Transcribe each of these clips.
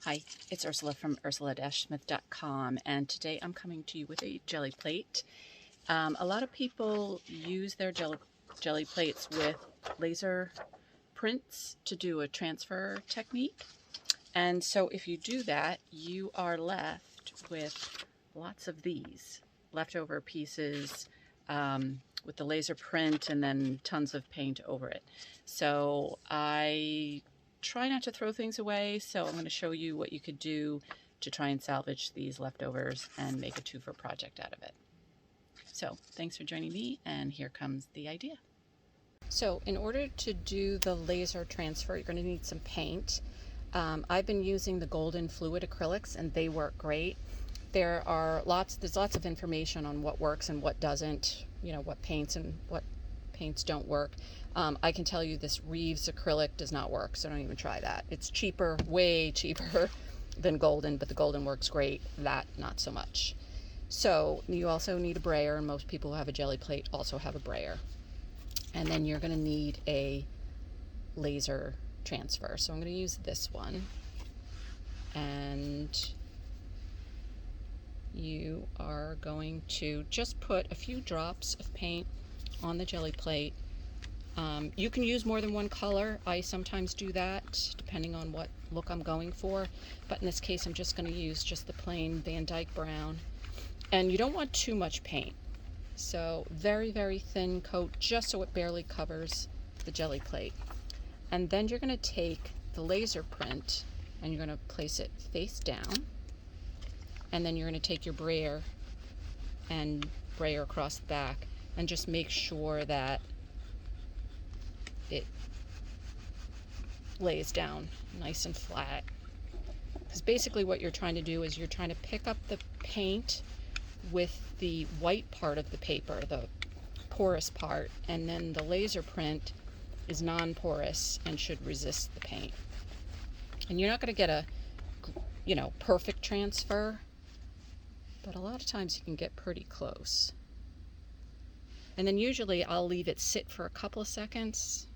Hi, it's Ursula from ursula-smith.com, and today I'm coming to you with a jelly plate. A lot of people use their jelly plates with laser prints to do a transfer technique, and so if you do that, you are left with lots of these leftover pieces with the laser print and then tons of paint over it. So I try not to throw things away, so I'm going to show you what you could do to try and salvage these leftovers and make a twofer project out of it. So thanks for joining me, and here comes the idea. So in order to do the laser transfer, you're going to need some paint. I've been using the golden fluid acrylics, and they work great. There's lots of information on what works and what doesn't, what paints and what paints don't work. I can tell you this Reeves acrylic does not work, so don't even try that. It's cheaper, way cheaper than golden, but the golden works great. That, not so much. So you also need a brayer, and most people who have a jelly plate also have a brayer. And then you're going to need a laser transfer. So I'm going to use this one. And you are going to just put a few drops of paint on the jelly plate. You can use more than one color. I sometimes do that depending on what look I'm going for, but in this case I'm just going to use just the plain Van Dyke brown. And you don't want too much paint, so very, very thin coat, just so it barely covers the jelly plate. And then you're going to take the laser print and you're going to place it face down, and then you're going to take your brayer and brayer across the back, and just make sure that it lays down nice and flat. Because basically what you're trying to do is you're trying to pick up the paint with the white part of the paper, the porous part, and then the laser print is non-porous and should resist the paint. And you're not going to get a perfect transfer, but a lot of times you can get pretty close. And then usually I'll leave it sit for a couple of seconds.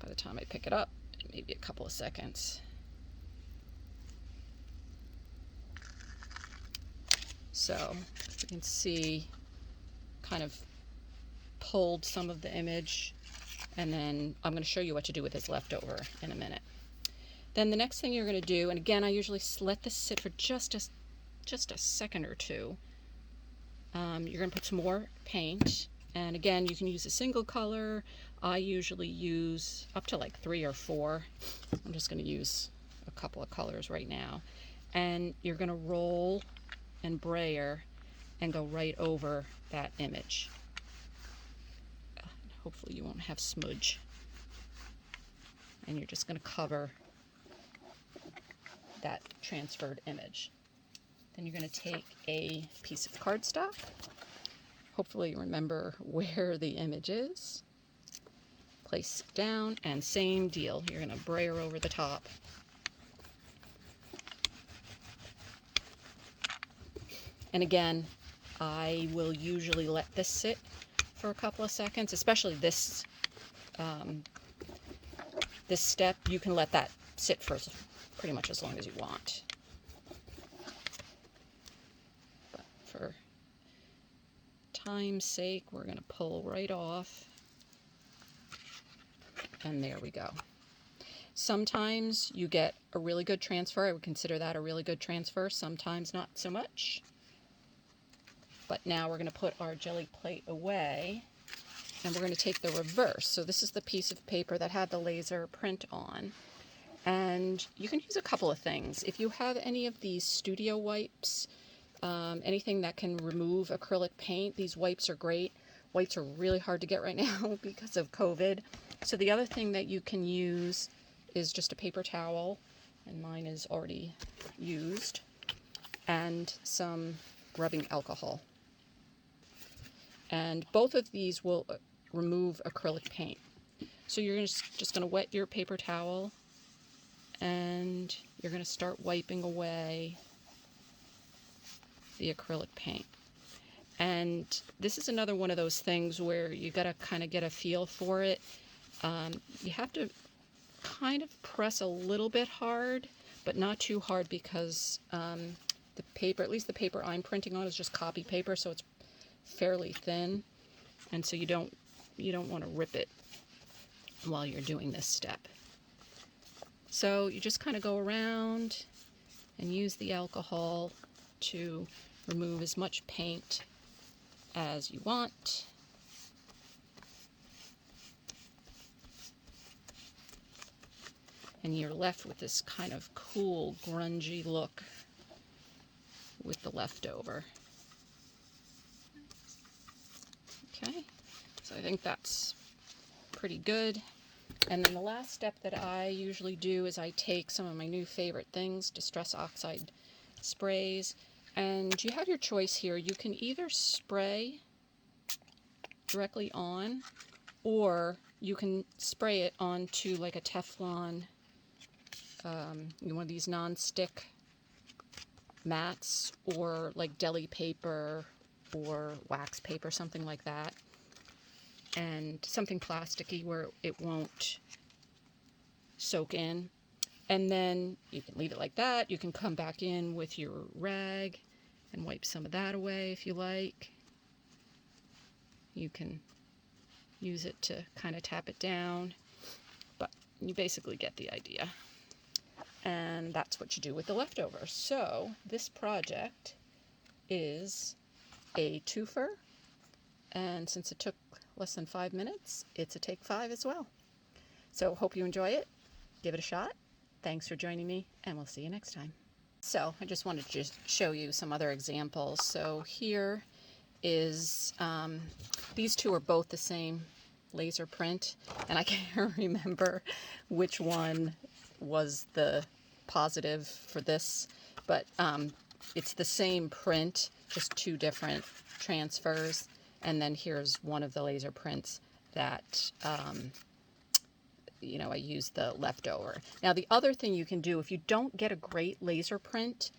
By the time I pick it up, maybe a couple of seconds. So you can see, kind of pulled some of the image, and then I'm going to show you what to do with this leftover in a minute. Then the next thing you're going to do, and again I usually let this sit for just a second or two. You're going to put some more paint, and again you can use a single color. I usually use up to like 3 or 4. I'm just going to use a couple of colors right now. And you're going to roll and brayer and go right over that image. Hopefully you won't have smudge. And you're just going to cover that transferred image. Then you're going to take a piece of cardstock. Hopefully you remember where the image is. Place it down, and same deal. You're going to brayer over the top. And again, I will usually let this sit for a couple of seconds, especially this this step. You can let that sit for pretty much as long as you want. But for time's sake, we're going to pull right off. And there we go. Sometimes you get a really good transfer. I would consider that a really good transfer. Sometimes not so much. But now we're going to put our jelly plate away, and we're going to take the reverse. So this is the piece of paper that had the laser print on. And you can use a couple of things. If you have any of these studio wipes, anything that can remove acrylic paint, these wipes are great. Wipes are really hard to get right now because of COVID. So the other thing that you can use is just a paper towel, and mine is already used, and some rubbing alcohol. And both of these will remove acrylic paint. So you're just going to wet your paper towel, and you're going to start wiping away the acrylic paint. And this is another one of those things where you got to kind of get a feel for it. You have to kind of press a little bit hard, but not too hard because the paper, at least the paper I'm printing on, is just copy paper, so it's fairly thin, and so you don't want to rip it while you're doing this step. So you just kind of go around and use the alcohol to remove as much paint as you want. And you're left with this kind of cool, grungy look with the leftover. Okay, so I think that's pretty good. And then the last step that I usually do is I take some of my new favorite things, Distress Oxide sprays, and you have your choice here. You can either spray directly on, or you can spray it onto like a Teflon, one of these non-stick mats, or like deli paper or wax paper, something like that, and something plasticky where it won't soak in. And then you can leave it like that. You can come back in with your rag and wipe some of that away if you like. You can use it to kind of tap it down, but you basically get the idea. And that's what you do with the leftovers. So this project is a twofer, and since it took less than 5 minutes, it's a take 5 as well. So hope you enjoy it. Give it a shot. Thanks for joining me, and we'll see you next time. So I just wanted to just show you some other examples. So here is, these two are both the same laser print, and I can't remember which one was the positive for this, but it's the same print, just two different transfers. And then here's one of the laser prints that I used the leftover. Now the other thing you can do, if you don't get a great laser print,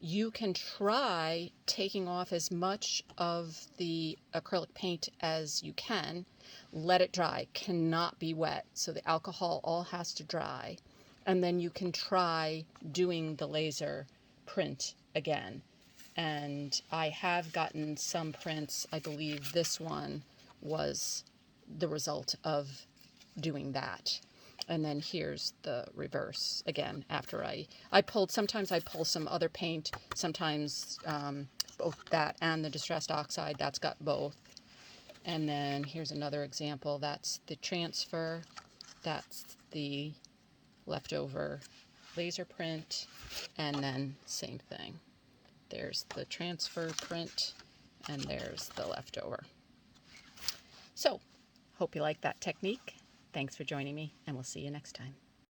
you can try taking off as much of the acrylic paint as you can. Let it dry. Cannot be wet, so the alcohol all has to dry. And then you can try doing the laser print again. And I have gotten some prints. I believe this one was the result of doing that. And then here's the reverse again. After I pulled, sometimes I pull some other paint, sometimes both that and the Distressed Oxide, that's got both. And then here's another example. That's the transfer, that's the leftover laser print, and then same thing. There's the transfer print, and there's the leftover. So, hope you like that technique. Thanks for joining me, and we'll see you next time.